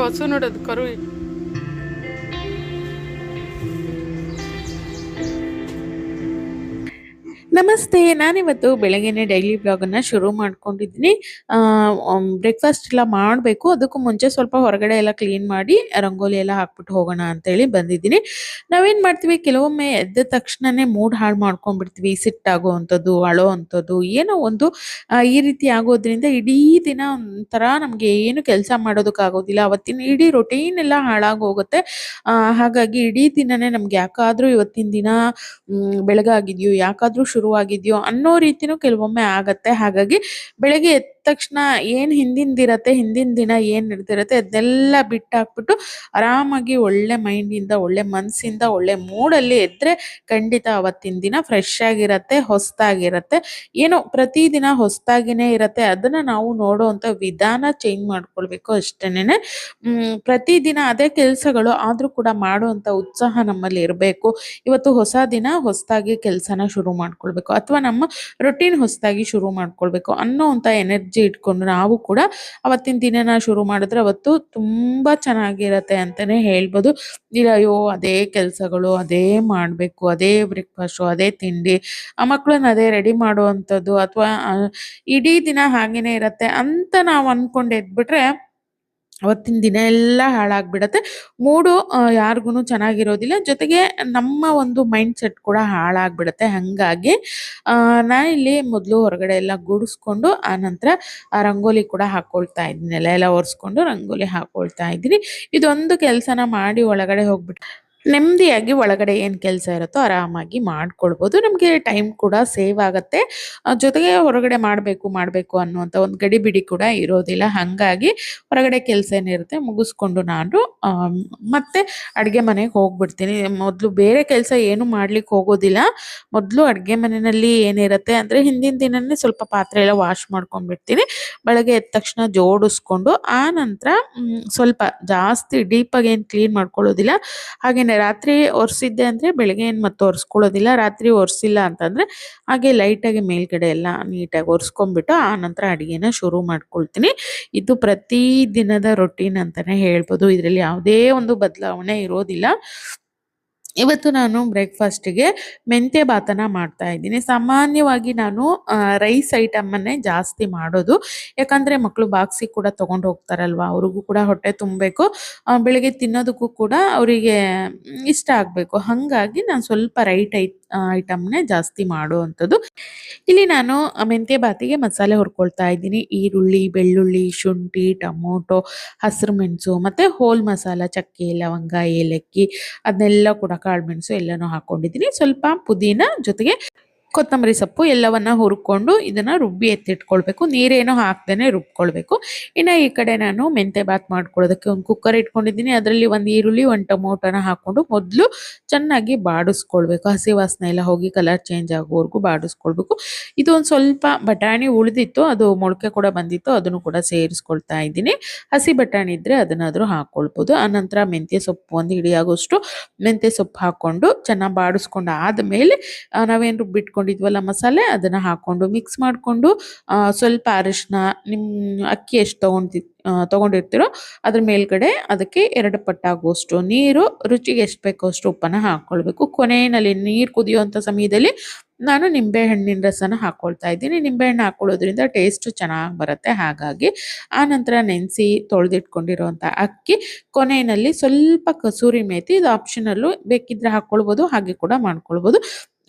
ಹಸು ನೋಡೋದು ಕರು. ನಮಸ್ತೆ, ನಾನಿವತ್ತು ಬೆಳಗ್ಗೆನೆ ಡೈಲಿ ಬ್ಲಾಗನ್ನು ಶುರು ಮಾಡ್ಕೊಂಡಿದ್ದೀನಿ. ಬ್ರೇಕ್ಫಾಸ್ಟ್ ಎಲ್ಲ ಮಾಡಬೇಕು. ಅದಕ್ಕೂ ಮುಂಚೆ ಸ್ವಲ್ಪ ಹೊರಗಡೆ ಎಲ್ಲ ಕ್ಲೀನ್ ಮಾಡಿ ರಂಗೋಲಿ ಎಲ್ಲ ಹಾಕ್ಬಿಟ್ಟು ಹೋಗೋಣ ಅಂತೇಳಿ ಬಂದಿದ್ದೀನಿ. ನಾವೇನು ಮಾಡ್ತೀವಿ, ಕೆಲವೊಮ್ಮೆ ಎದ್ದ ತಕ್ಷಣನೇ ಮೂಡ್ ಹಾಳು ಮಾಡ್ಕೊಂಡ್ಬಿಡ್ತೀವಿ. ಸಿಟ್ಟಾಗೋ ಅಂಥದ್ದು, ಅಳೋ ಅಂಥದ್ದು ಏನೋ ಒಂದು ಈ ರೀತಿ ಆಗೋದ್ರಿಂದ ಇಡೀ ದಿನ ಒಂಥರ ನಮಗೆ ಏನು ಕೆಲಸ ಮಾಡೋದಕ್ಕಾಗೋದಿಲ್ಲ. ಅವತ್ತಿನ ಇಡೀ ರೊಟೀನ್ ಎಲ್ಲ ಹಾಳಾಗೋಗುತ್ತೆ. ಹಾಗಾಗಿ ಇಡೀ ದಿನನೇ ನಮ್ಗೆ ಯಾಕಾದರೂ ಇವತ್ತಿನ ದಿನ ಬೆಳಗಾಗಿದೆಯೋ, ಯಾಕಾದರೂ ಶುರುವಾಗಿದೆಯೋ ಅನ್ನೋ ರೀತಿನೂ ಕೆಲವೊಮ್ಮೆ ಆಗತ್ತೆ. ಹಾಗಾಗಿ ಬೆಳಗ್ಗೆ ಎದ್ದ ತಕ್ಷಣ ಏನು ಹಿಂದಿಂದಿರತ್ತೆ, ಹಿಂದಿನ ದಿನ ಏನು ನಡೆದಿರತ್ತೆ ಅದನ್ನೆಲ್ಲ ಬಿಟ್ಟಾಕ್ಬಿಟ್ಟು ಆರಾಮಾಗಿ ಒಳ್ಳೆ ಮೈಂಡಿಂದ, ಒಳ್ಳೆ ಮನಸ್ಸಿಂದ, ಒಳ್ಳೆ ಮೂಡಲ್ಲಿ ಎದ್ದರೆ ಖಂಡಿತ ಅವತ್ತಿನ ದಿನ ಫ್ರೆಶ್ ಆಗಿರತ್ತೆ, ಹೊಸದಾಗಿರತ್ತೆ. ಏನೋ ಪ್ರತಿದಿನ ಹೊಸದಾಗಿನೇ ಇರತ್ತೆ. ಅದನ್ನು ನಾವು ನೋಡೋವಂಥ ವಿಧಾನ ಚೇಂಜ್ ಮಾಡ್ಕೊಳ್ಬೇಕು ಅಷ್ಟೇನೆ. ಪ್ರತಿದಿನ ಅದೇ ಕೆಲಸಗಳು ಆದರೂ ಕೂಡ ಮಾಡುವಂಥ ಉತ್ಸಾಹ ನಮ್ಮಲ್ಲಿ ಇರಬೇಕು. ಇವತ್ತು ಹೊಸ ದಿನ, ಹೊಸದಾಗಿ ಕೆಲಸನ ಶುರು ಮಾಡ್ಕೊಳ್ಬೇಕು ಅಥವಾ ನಮ್ಮ ರೊಟೀನ್ ಹೊಸದಾಗಿ ಶುರು ಮಾಡ್ಕೊಳ್ಬೇಕು ಅನ್ನೋವಂಥ ಎನರ್ಜಿ ಇಟ್ಕೊಂಡು ನಾವು ಕೂಡ ಅವತ್ತಿನ ದಿನನ ಶುರು ಮಾಡಿದ್ರೆ ಅವತ್ತು ತುಂಬ ಚೆನ್ನಾಗಿರತ್ತೆ ಅಂತಲೇ ಹೇಳ್ಬೋದು. ಇಲ್ಲ ಅಯ್ಯೋ ಅದೇ ಕೆಲಸಗಳು, ಅದೇ ಮಾಡಬೇಕು, ಅದೇ ಬ್ರೇಕ್ಫಾಸ್ಟು, ಅದೇ ತಿಂಡಿ, ಆ ಮಕ್ಕಳನ್ನ ಅದೇ ರೆಡಿ ಮಾಡುವಂಥದ್ದು ಅಥವಾ ಇಡೀ ದಿನ ಹಾಗೇನೆ ಇರತ್ತೆ ಅಂತ ನಾವು ಅಂದ್ಕೊಂಡು ಎದ್ಬಿಟ್ರೆ ಅವತ್ತಿನ ದಿನ ಎಲ್ಲ ಹಾಳಾಗ್ಬಿಡತ್ತೆ. ಮೂಡು ಯಾರಿಗೂ ಚೆನ್ನಾಗಿರೋದಿಲ್ಲ. ಜೊತೆಗೆ ನಮ್ಮ ಒಂದು ಮೈಂಡ್ ಸೆಟ್ ಕೂಡ ಹಾಳಾಗ್ಬಿಡತ್ತೆ. ಹಾಗಾಗಿ ನಾನಿಲ್ಲಿ ಮೊದಲು ಹೊರಗಡೆ ಎಲ್ಲ ಗುಡಿಸ್ಕೊಂಡು ಆನಂತರ ರಂಗೋಲಿ ಕೂಡ ಹಾಕ್ಕೊಳ್ತಾ ಇದ್ದೀನಿ. ಎಲ್ಲ ಒರೆಸ್ಕೊಂಡು ರಂಗೋಲಿ ಹಾಕ್ಕೊಳ್ತಾ ಇದ್ದೀನಿ. ಇದೊಂದು ಕೆಲಸನ ಮಾಡಿ ಒಳಗಡೆ ಹೋಗ್ಬಿಟ್ಟು ನೆಮ್ಮದಿಯಾಗಿ ಒಳಗಡೆ ಏನು ಕೆಲಸ ಇರುತ್ತೋ ಆರಾಮಾಗಿ ಮಾಡ್ಕೊಳ್ಬೋದು. ನಮಗೆ ಟೈಮ್ ಕೂಡ ಸೇವ್ ಆಗುತ್ತೆ. ಜೊತೆಗೆ ಹೊರಗಡೆ ಮಾಡಬೇಕು ಅನ್ನುವಂಥ ಒಂದು ಗಡಿಬಿಡಿ ಕೂಡ ಇರೋದಿಲ್ಲ. ಹಾಗಾಗಿ ಹೊರಗಡೆ ಕೆಲಸ ಏನಿರುತ್ತೆ ಮುಗಿಸ್ಕೊಂಡು ನಾನು ಮತ್ತೆ ಅಡುಗೆ ಮನೆಗೆ ಹೋಗ್ಬಿಡ್ತೀನಿ. ಮೊದಲು ಬೇರೆ ಕೆಲಸ ಏನು ಮಾಡ್ಲಿಕ್ಕೆ ಹೋಗೋದಿಲ್ಲ. ಮೊದಲು ಅಡುಗೆ ಮನೆಯಲ್ಲಿ ಏನಿರುತ್ತೆ ಅಂದರೆ ಹಿಂದಿನ ದಿನನೇ ಸ್ವಲ್ಪ ಪಾತ್ರೆ ಎಲ್ಲ ವಾಶ್ ಮಾಡ್ಕೊಂಡ್ಬಿಡ್ತೀನಿ. ಬೆಳಗ್ಗೆ ಎದ್ದ ತಕ್ಷಣ ಜೋಡಿಸ್ಕೊಂಡು ಆ ನಂತರ ಸ್ವಲ್ಪ ಜಾಸ್ತಿ ಡೀಪಾಗಿ ಏನು ಕ್ಲೀನ್ ಮಾಡ್ಕೊಳ್ಳೋದಿಲ್ಲ. ಹಾಗೇನೆ ರಾತ್ರಿ ಒರೆಸಿದ್ದೆ ಅಂದರೆ ಬೆಳಗ್ಗೆ ಏನು ಮತ್ತೆ ಒರೆಸ್ಕೊಳ್ಳೋದಿಲ್ಲ. ರಾತ್ರಿ ಒರೆಸಿಲ್ಲ ಅಂತಂದರೆ ಹಾಗೆ ಲೈಟಾಗಿ ಮೇಲ್ಗಡೆ ಎಲ್ಲ ನೀಟಾಗಿ ಒರೆಸ್ಕೊಂಡ್ಬಿಟ್ಟು ಆ ನಂತರ ಅಡುಗೆನ ಶುರು ಮಾಡ್ಕೊಳ್ತೀನಿ. ಇದು ಪ್ರತಿ ದಿನದ ರೊಟೀನ್ ಅಂತಲೇ ಹೇಳ್ಬೋದು. ಇದರಲ್ಲಿ ಯಾವುದೇ ಒಂದು ಬದಲಾವಣೆ ಇರೋದಿಲ್ಲ. ಇವತ್ತು ನಾನು ಬ್ರೇಕ್ಫಾಸ್ಟಿಗೆ ಮೆಂತ್ಯ ಬಾತನ್ನ ಮಾಡ್ತಾ ಇದ್ದೀನಿ. ಸಾಮಾನ್ಯವಾಗಿ ನಾನು ರೈಸ್ ಐಟಮನ್ನೇ ಜಾಸ್ತಿ ಮಾಡೋದು. ಯಾಕಂದರೆ ಮಕ್ಕಳು ಬಾಕ್ಸಿಗೆ ಕೂಡ ತೊಗೊಂಡು ಹೋಗ್ತಾರಲ್ವ, ಅವ್ರಿಗೂ ಕೂಡ ಹೊಟ್ಟೆ ತುಂಬಬೇಕು, ಬೆಳಿಗ್ಗೆ ತಿನ್ನೋದಕ್ಕೂ ಕೂಡ ಅವರಿಗೆ ಇಷ್ಟ ಆಗಬೇಕು. ಹಾಗಾಗಿ ನಾನು ಸ್ವಲ್ಪ ಐಟಮ್ನೇ ಜಾಸ್ತಿ ಮಾಡುವಂಥದ್ದು. ಇಲ್ಲಿ ನಾನು ಮೆಂತ್ಯ ಬಾತಿಗೆ ಮಸಾಲೆ ಹುರ್ಕೊಳ್ತಾ ಇದ್ದೀನಿ. ಈರುಳ್ಳಿ, ಬೆಳ್ಳುಳ್ಳಿ, ಶುಂಠಿ, ಟೊಮೊಟೊ, ಹಸಿರು ಮೆಣಸು ಮತ್ತು ಹೋಲ್ ಮಸಾಲ, ಚಕ್ಕೆ, ಲವಂಗ, ಏಲಕ್ಕಿ ಅದನ್ನೆಲ್ಲ ಕೂಡ ಕಾಳುಮೆಣಸು ಎಲ್ಲನೂ ಹಾಕ್ಕೊಂಡಿದ್ದೀನಿ. ಸ್ವಲ್ಪ ಪುದೀನ ಜೊತೆಗೆ ಕೊತ್ತಂಬರಿ ಸೊಪ್ಪು ಎಲ್ಲವನ್ನ ಹುರ್ಕೊಂಡು ಇದನ್ನು ರುಬ್ಬಿ ಎತ್ತಿಟ್ಕೊಳ್ಬೇಕು. ನೀರೇನೋ ಹಾಕ್ದೇನೆ ರುಬ್ಕೊಳ್ಬೇಕು. ಇನ್ನು ಈ ಕಡೆ ನಾನು ಮೆಂತ್ಯ ಬಾತ್ ಮಾಡ್ಕೊಳ್ಳೋದಕ್ಕೆ ಒಂದು ಕುಕ್ಕರ್ ಇಟ್ಕೊಂಡಿದ್ದೀನಿ. ಅದರಲ್ಲಿ ಒಂದು ಈರುಳ್ಳಿ, ಒಂದು ಟೊಮೊಟೊನ ಹಾಕ್ಕೊಂಡು ಮೊದಲು ಚೆನ್ನಾಗಿ ಬಾಡಿಸ್ಕೊಳ್ಬೇಕು. ಹಸಿ ವಾಸನೆ ಎಲ್ಲ ಹೋಗಿ ಕಲರ್ ಚೇಂಜ್ ಆಗೋವರೆಗೂ ಬಾಡಿಸ್ಕೊಳ್ಬೇಕು. ಇದು ಒಂದು ಸ್ವಲ್ಪ ಬಟಾಣಿ ಉಳಿದಿತ್ತು, ಅದು ಮೊಳಕೆ ಕೂಡ ಬಂದಿತ್ತು, ಅದನ್ನು ಕೂಡ ಸೇರಿಸ್ಕೊಳ್ತಾ ಇದ್ದೀನಿ. ಹಸಿ ಬಟಾಣಿ ಇದ್ದರೆ ಅದನ್ನಾದರೂ ಹಾಕ್ಕೊಳ್ಬೋದು. ಆನಂತರ ಮೆಂತ್ಯ ಸೊಪ್ಪು ಒಂದು ಹಿಡಿಯಾಗೋಷ್ಟು ಮೆಂತ್ಯ ಸೊಪ್ಪು ಹಾಕ್ಕೊಂಡು ಚೆನ್ನಾಗಿ ಬಾಡಿಸ್ಕೊಂಡು ಆದಮೇಲೆ ನಾವೇನು ರುಬ್ಬಿಟ್ಕೊಂಡಿದ್ವಲ್ಲ ಮಸಾಲೆ ಅದನ್ನು ಹಾಕ್ಕೊಂಡು ಮಿಕ್ಸ್ ಮಾಡಿಕೊಂಡು ಸ್ವಲ್ಪ ಅರಿಶಿನ, ನಿಮ್ಮ ಅಕ್ಕಿ ಎಷ್ಟು ತೊಗೊಂಡಿರ್ತೀರೋ ಅದ್ರ ಮೇಲ್ಗಡೆ ಅದಕ್ಕೆ 2 ಪಟ್ಟಾಗುವಷ್ಟು ನೀರು, ರುಚಿಗೆ ಎಷ್ಟು ಬೇಕೋ ಅಷ್ಟು ಉಪ್ಪನ್ನು ಹಾಕ್ಕೊಳ್ಬೇಕು. ಕೊನೆಯಲ್ಲಿ ನೀರು ಕುದಿಯುವಂಥ ಸಮಯದಲ್ಲಿ ನಾನು ನಿಂಬೆಹಣ್ಣಿನ ರಸನ ಹಾಕ್ಕೊಳ್ತಾ ಇದ್ದೀನಿ. ನಿಂಬೆಹಣ್ಣು ಹಾಕ್ಕೊಳ್ಳೋದ್ರಿಂದ ಟೇಸ್ಟು ಚೆನ್ನಾಗಿ ಬರುತ್ತೆ. ಹಾಗಾಗಿ ಆ ನಂತರ ನೆನೆಸಿ ತೊಳೆದಿಟ್ಕೊಂಡಿರೋವಂಥ ಅಕ್ಕಿ, ಕೊನೆಯಲ್ಲಿ ಸ್ವಲ್ಪ ಕಸೂರಿ ಮೇಥಿ, ಇದು ಆಪ್ಷನಲ್ಲು, ಬೇಕಿದ್ರೆ ಹಾಕ್ಕೊಳ್ಬೋದು, ಹಾಗೆ ಕೂಡ ಮಾಡ್ಕೊಳ್ಬೋದು.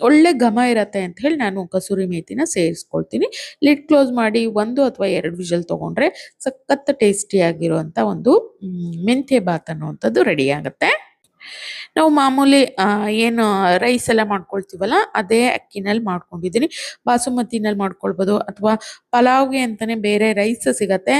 ಒಳ್ಳೆ ಘಮ ಇರತ್ತೆ ಅಂತ ಹೇಳಿ ನಾನು ಕಸೂರಿ ಮೇಥಿನ ಸೇರಿಸ್ಕೊಳ್ತೀನಿ. ಲಿಡ್ ಕ್ಲೋಸ್ ಮಾಡಿ 1 ಅಥವಾ 2 ವಿಷಲ್ ತೊಗೊಂಡ್ರೆ ಸಖತ್ ಟೇಸ್ಟಿಯಾಗಿರುವಂಥ ಒಂದು ಮೆಂತ್ಯ ಬಾತ್ ಅನ್ನುವಂಥದ್ದು ರೆಡಿ ಆಗುತ್ತೆ. ನಾವು ಮಾಮೂಲಿ ಏನು ರೈಸ್ ಎಲ್ಲ ಮಾಡ್ಕೊಳ್ತೀವಲ್ಲ ಅದೇ ಅಕ್ಕಿನಲ್ಲಿ ಮಾಡ್ಕೊಂಡಿದ್ದೀನಿ. ಬಾಸುಮತಿನಲ್ಲಿ ಮಾಡ್ಕೊಳ್ಬೋದು ಅಥವಾ ಪಲಾವ್ಗೆ ಅಂತಲೇ ಬೇರೆ ರೈಸ್ ಸಿಗತ್ತೆ.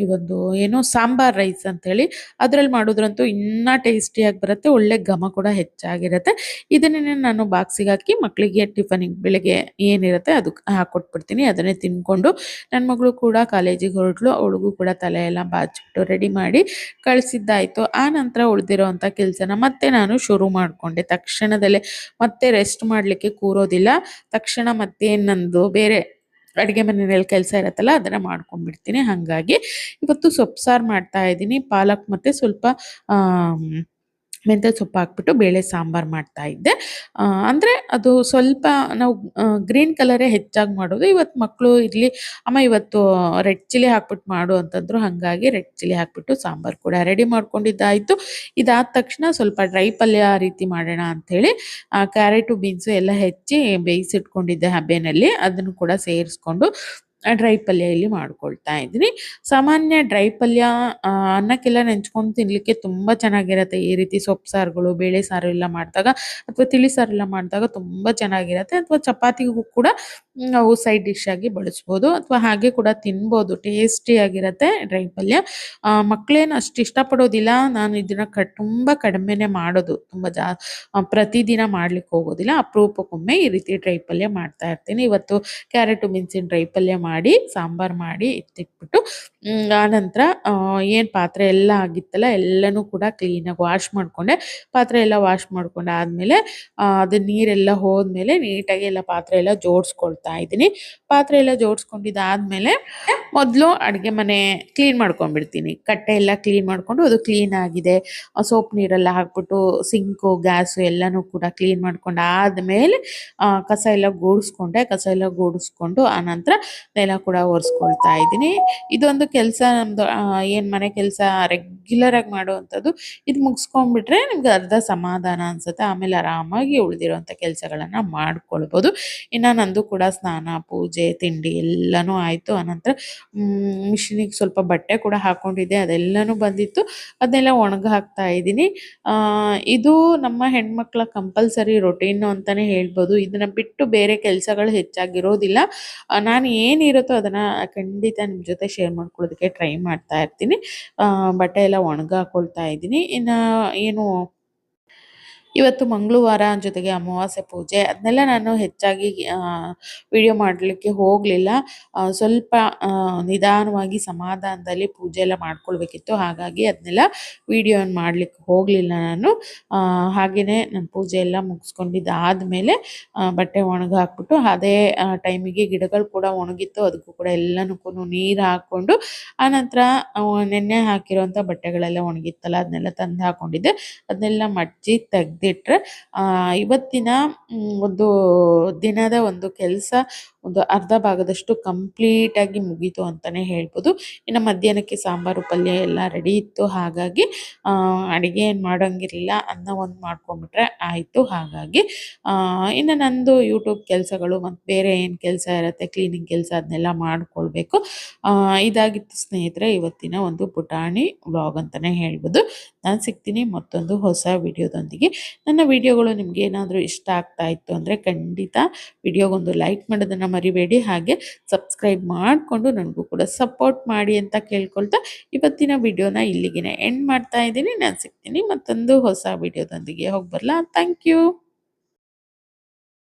ಈ ಒಂದು ಏನು ಸಾಂಬಾರ್ ರೈಸ್ ಅಂತೇಳಿ ಅದರಲ್ಲಿ ಮಾಡೋದ್ರಂತೂ ಇನ್ನೂ ಟೇಸ್ಟಿಯಾಗಿ ಬರುತ್ತೆ. ಒಳ್ಳೆ ಘಮ ಕೂಡ ಹೆಚ್ಚಾಗಿರುತ್ತೆ. ಇದನ್ನೇ ನಾನು ಬಾಕ್ಸಿಗೆ ಹಾಕಿ ಮಕ್ಕಳಿಗೆ ಟಿಫನಿಗೆ ಬೆಳಗ್ಗೆ ಏನಿರುತ್ತೆ ಅದಕ್ಕೆ ಹಾಕ್ಕೊಟ್ಬಿಡ್ತೀನಿ. ಅದನ್ನೇ ತಿನ್ಕೊಂಡು ನನ್ನ ಮಗಳು ಕೂಡ ಕಾಲೇಜಿಗೆ ಹೊರಟ್ಲು. ಅವಳಿಗೂ ಕೂಡ ತಲೆ ಎಲ್ಲ ಬಾಚಿಬಿಟ್ಟು ರೆಡಿ ಮಾಡಿ ಕಳಿಸಿದ್ದಾಯಿತು. ಆ ನಂತರ ಉಳಿದಿರೋವಂಥ ಕೆಲಸನ ಮತ್ತೆ ನಾನು ಶುರು ಮಾಡಿಕೊಂಡೆ. ತಕ್ಷಣದಲ್ಲೇ ಮತ್ತೆ ರೆಸ್ಟ್ ಮಾಡಲಿಕ್ಕೆ ಕೂರೋದಿಲ್ಲ. ತಕ್ಷಣ ಮತ್ತೆ ನಂದು ಬೇರೆ ಅಡುಗೆ ಮನೆಯಲ್ಲಿ ಕೆಲಸ ಇರುತ್ತಲ್ಲ ಅದನ್ನ ಮಾಡ್ಕೊಂಡ್ಬಿಡ್ತೀನಿ. ಹಾಗಾಗಿ ಇವತ್ತು ಸೊಪ್ಪು ಸಾರು ಮಾಡ್ತಾ ಇದ್ದೀನಿ. ಪಾಲಕ್ ಮತ್ತೆ ಸ್ವಲ್ಪ ಆಮ್, ಮೆಂತ್ಯ ಸೊಪ್ಪು ಹಾಕ್ಬಿಟ್ಟು ಬೇಳೆ ಸಾಂಬಾರು ಮಾಡ್ತಾ ಇದ್ದೆ. ಅಂದರೆ ಅದು ಸ್ವಲ್ಪ ನಾವು ಗ್ರೀನ್ ಕಲರೇ ಹೆಚ್ಚಾಗಿ ಮಾಡೋದು. ಇವತ್ತು ಮಕ್ಕಳು ಇರಲಿ ಅಮ್ಮ ಇವತ್ತು ರೆಡ್ ಚಿಲ್ಲಿ ಹಾಕ್ಬಿಟ್ಟು ಮಾಡು ಅಂತಂದ್ರು. ಹಾಗಾಗಿ ರೆಡ್ ಚಿಲ್ಲಿ ಹಾಕ್ಬಿಟ್ಟು ಸಾಂಬಾರು ಕೂಡ ರೆಡಿ ಮಾಡ್ಕೊಂಡಿದ್ದಾಯಿತು. ಇದಾದ ತಕ್ಷಣ ಸ್ವಲ್ಪ ಡ್ರೈ ಪಲ್ಯ ರೀತಿ ಮಾಡೋಣ ಅಂಥೇಳಿ ಕ್ಯಾರೆಟು ಬೀನ್ಸು ಎಲ್ಲ ಹೆಚ್ಚಿ ಬೇಯಿಸಿಟ್ಕೊಂಡಿದ್ದೆ ಹಬೆನಲ್ಲಿ. ಅದನ್ನು ಕೂಡ ಸೇರಿಸ್ಕೊಂಡು ಡ್ರೈ ಪಲ್ಯ ಇಲ್ಲಿ ಮಾಡ್ಕೊಳ್ತಾ ಇದ್ದೀನಿ. ಸಾಮಾನ್ಯ ಡ್ರೈ ಪಲ್ಯ ಅನ್ನಕ್ಕೆಲ್ಲ ನೆಂಚ್ಕೊಂಡು ತಿನ್ನಲಿಕ್ಕೆ ತುಂಬ ಚೆನ್ನಾಗಿರುತ್ತೆ. ಈ ರೀತಿ ಸೊಪ್ಪು ಸಾರುಗಳು, ಬೇಳೆ ಸಾರು ಎಲ್ಲ ಮಾಡಿದಾಗ ಅಥವಾ ತಿಳಿ ಸಾರು ಎಲ್ಲ ಮಾಡಿದಾಗ ತುಂಬ ಚೆನ್ನಾಗಿರುತ್ತೆ. ಅಥವಾ ಚಪಾತಿಗೂ ಕೂಡ ನಾವು ಸೈಡ್ ಡಿಶ್ ಆಗಿ ಬಳಸ್ಬೋದು ಅಥವಾ ಹಾಗೆ ಕೂಡ ತಿನ್ಬೋದು. ಟೇಸ್ಟಿಯಾಗಿರುತ್ತೆ ಡ್ರೈ ಪಲ್ಯ. ಮಕ್ಕಳೇನು ಅಷ್ಟು ಇಷ್ಟಪಡೋದಿಲ್ಲ. ನಾನು ಇದನ್ನ ತುಂಬ ಕಡಿಮೆನೇ ಮಾಡೋದು. ತುಂಬ ಪ್ರತಿದಿನ ಮಾಡ್ಲಿಕ್ಕೆ ಹೋಗೋದಿಲ್ಲ. ಅಪರೂಪಕ್ಕೊಮ್ಮೆ ಈ ರೀತಿ ಡ್ರೈ ಪಲ್ಯ ಮಾಡ್ತಾ ಇರ್ತೀನಿ. ಇವತ್ತು ಕ್ಯಾರೆಟು ಮೆಣಸಿನ ಡ್ರೈ ಪಲ್ಯ ಮಾಡಿ ಸಾಂಬಾರು ಮಾಡಿ ಎತ್ತಿಟ್ಬಿಟ್ಟು ಆನಂತರ ಏನು ಪಾತ್ರೆ ಎಲ್ಲ ಆಗಿತ್ತಲ್ಲ ಎಲ್ಲನೂ ಕೂಡ ಕ್ಲೀನಾಗಿ ವಾಶ್ ಮಾಡಿಕೊಂಡೆ. ಪಾತ್ರೆ ಎಲ್ಲ ವಾಶ್ ಮಾಡ್ಕೊಂಡು ಆದಮೇಲೆ ಅದು ನೀರೆಲ್ಲ ಹೋದ್ಮೇಲೆ ನೀಟಾಗಿ ಎಲ್ಲ ಪಾತ್ರೆ ಎಲ್ಲ ಜೋಡಿಸ್ಕೊಳ್ತಾ ಇದ್ದೀನಿ. ಪಾತ್ರೆ ಎಲ್ಲ ಜೋಡಿಸ್ಕೊಂಡಿದ್ದಾದ್ಮೇಲೆ ಮೊದಲು ಅಡುಗೆ ಮನೆ ಕ್ಲೀನ್ ಮಾಡ್ಕೊಂಡ್ಬಿಡ್ತೀನಿ. ಕಟ್ಟೆ ಎಲ್ಲ ಕ್ಲೀನ್ ಮಾಡಿಕೊಂಡು ಅದು ಕ್ಲೀನ್ ಆಗಿದೆ ಸೋಪ್ ನೀರೆಲ್ಲ ಹಾಕ್ಬಿಟ್ಟು ಸಿಂಕು ಗ್ಯಾಸು ಎಲ್ಲನೂ ಕೂಡ ಕ್ಲೀನ್ ಮಾಡ್ಕೊಂಡು ಆದಮೇಲೆ ಕಸ ಎಲ್ಲ ಗೂಡಿಸ್ಕೊಂಡೆ. ಕಸ ಎಲ್ಲ ಗೂಡಿಸ್ಕೊಂಡು ಆನಂತರ ನೆಲ ಕೂಡ ಒರೆಸ್ಕೊಳ್ತಾ ಇದ್ದೀನಿ. ಇದೊಂದು ಕೆಲಸ ನಮ್ಮದು ಏನು ಮನೆ ಕೆಲಸ ರೆಗ್ಯುಲರಾಗಿ ಮಾಡುವಂಥದ್ದು. ಇದು ಮುಗಿಸ್ಕೊಂಡ್ಬಿಟ್ರೆ ನಿಮ್ಗೆ ಅರ್ಧ ಸಮಾಧಾನ ಅನಿಸುತ್ತೆ. ಆಮೇಲೆ ಆರಾಮಾಗಿ ಉಳಿದಿರೋಂಥ ಕೆಲಸಗಳನ್ನು ಮಾಡ್ಕೊಳ್ಬೋದು. ಇನ್ನು ನಂದು ಕೂಡ ಸ್ನಾನ ಪೂಜೆ ತಿಂಡಿ ಎಲ್ಲನೂ ಆಯಿತು. ಆನಂತರ ಮಿಷಿನಿಗೆ ಸ್ವಲ್ಪ ಬಟ್ಟೆ ಕೂಡ ಹಾಕ್ಕೊಂಡಿದ್ದೆ ಅದೆಲ್ಲನೂ ಬಂದಿತ್ತು. ಅದನ್ನೆಲ್ಲ ಒಣಗಿ ಹಾಕ್ತಾ ಇದ್ದೀನಿ. ಇದು ನಮ್ಮ ಹೆಣ್ಮಕ್ಳ ಕಂಪಲ್ಸರಿ ರೊಟೀನು ಅಂತಲೇ ಹೇಳ್ಬೋದು. ಇದನ್ನು ಬಿಟ್ಟು ಬೇರೆ ಕೆಲಸಗಳು ಹೆಚ್ಚಾಗಿರೋದಿಲ್ಲ. ನಾನು ಏನಿರುತ್ತೋ ಅದನ್ನು ಖಂಡಿತ ನಿಮ್ಮ ಜೊತೆ ಶೇರ್ ಮಾಡ್ಕೊಳ್ಳೋದಕ್ಕೆ ಟ್ರೈ ಮಾಡ್ತಾ ಇರ್ತೀನಿ. ಬಟ್ಟೆ ಎಲ್ಲ ಒಣಗಾಕೊಳ್ತಾ ಇದ್ದೀನಿ. ಇನ್ನು ಏನು ಇವತ್ತು ಮಂಗಳವಾರ ಜೊತೆಗೆ ಅಮಾವಾಸ್ಯೆ ಪೂಜೆ ಅದನ್ನೆಲ್ಲ ನಾನು ಹೆಚ್ಚಾಗಿ ವಿಡಿಯೋ ಮಾಡಲಿಕ್ಕೆ ಹೋಗಲಿಲ್ಲ. ಸ್ವಲ್ಪ ನಿಧಾನವಾಗಿ ಸಮಾಧಾನದಲ್ಲಿ ಪೂಜೆ ಎಲ್ಲ ಮಾಡ್ಕೊಳ್ಬೇಕಿತ್ತು. ಹಾಗಾಗಿ ಅದನ್ನೆಲ್ಲ ವಿಡಿಯೋ ಮಾಡಲಿಕ್ಕೆ ಹೋಗಲಿಲ್ಲ ನಾನು. ಹಾಗೆಯೇ ನಾನು ಪೂಜೆ ಎಲ್ಲ ಮುಗಿಸ್ಕೊಂಡಿದ್ದಾದಮೇಲೆ ಬಟ್ಟೆ ಒಣಗಿ ಹಾಕ್ಬಿಟ್ಟು ಅದೇ ಟೈಮಿಗೆ ಗಿಡಗಳು ಕೂಡ ಒಣಗಿತ್ತು. ಅದಕ್ಕೂ ಕೂಡ ಎಲ್ಲನಕ್ಕೂ ನೀರು ಹಾಕ್ಕೊಂಡು ಆನಂತರ ನೆನ್ನೆ ಹಾಕಿರೋಂಥ ಬಟ್ಟೆಗಳೆಲ್ಲ ಒಣಗಿತ್ತಲ್ಲ ಅದನ್ನೆಲ್ಲ ತಂದು ಹಾಕ್ಕೊಂಡಿದ್ದೆ. ಅದನ್ನೆಲ್ಲ ಮಡ್ಚಿ ತೆಗೆದಿಟ್ರೆ ಇವತ್ತಿನ ಒಂದು ದಿನದ ಒಂದು ಕೆಲಸ ಒಂದು ಅರ್ಧ ಭಾಗದಷ್ಟು ಕಂಪ್ಲೀಟಾಗಿ ಮುಗೀತು ಅಂತಲೇ ಹೇಳ್ಬೋದು. ಇನ್ನು ಮಧ್ಯಾಹ್ನಕ್ಕೆ ಸಾಂಬಾರು ಪಲ್ಯ ಎಲ್ಲ ರೆಡಿ ಇತ್ತು. ಹಾಗಾಗಿ ಅಡುಗೆ ಏನು ಮಾಡೋಂಗಿರಲಿಲ್ಲ. ಅನ್ನ ಒಂದು ಮಾಡ್ಕೊಂಬಿಟ್ರೆ ಆಯಿತು. ಹಾಗಾಗಿ ಇನ್ನು ನಂದು ಯೂಟ್ಯೂಬ್ ಕೆಲಸಗಳು ಮತ್ತು ಬೇರೆ ಏನು ಕೆಲಸ ಇರುತ್ತೆ ಕ್ಲೀನಿಂಗ್ ಕೆಲಸ ಅದನ್ನೆಲ್ಲ ಮಾಡಿಕೊಳ್ಬೇಕು. ಇದಾಗಿತ್ತು ಸ್ನೇಹಿತರೆ ಇವತ್ತಿನ ಒಂದು ಪುಟಾಣಿ ವ್ಲಾಗ್ ಅಂತಲೇ ಹೇಳ್ಬೋದು. ನಾನು ಸಿಗ್ತೀನಿ ಮತ್ತೊಂದು ಹೊಸ ವಿಡಿಯೋದೊಂದಿಗೆ. ನನ್ನ ವಿಡಿಯೋಗಳು ನಿಮ್ಗೆ ಏನಾದರೂ ಇಷ್ಟ ಆಗ್ತಾ ಇತ್ತು ಅಂದರೆ ಖಂಡಿತ ವಿಡಿಯೋಗೊಂದು ಲೈಕ್ ಮಾಡೋದನ್ನು ಮರಿಬೇಡಿ. ಹಾಗೆ ಸಬ್ಸ್ಕ್ರೈಬ್ ಮಾಡಿಕೊಂಡು ನನಗೂ ಕೂಡ ಸಪೋರ್ಟ್ ಮಾಡಿ ಅಂತ ಕೇಳ್ಕೊಳ್ತಾ ಇವತ್ತಿನ ವಿಡಿಯೋನ ಇಲ್ಲಿಗೆ ಎಂಡ್ ಮಾಡ್ತಾ ಇದ್ದೀನಿ. ನಾನು ಸಿಗ್ತೀನಿ ಮತ್ತೊಂದು ಹೊಸ ವಿಡಿಯೋದೊಂದಿಗೆ. ಹೋಗಿ ಬರಲಾ. Thank you.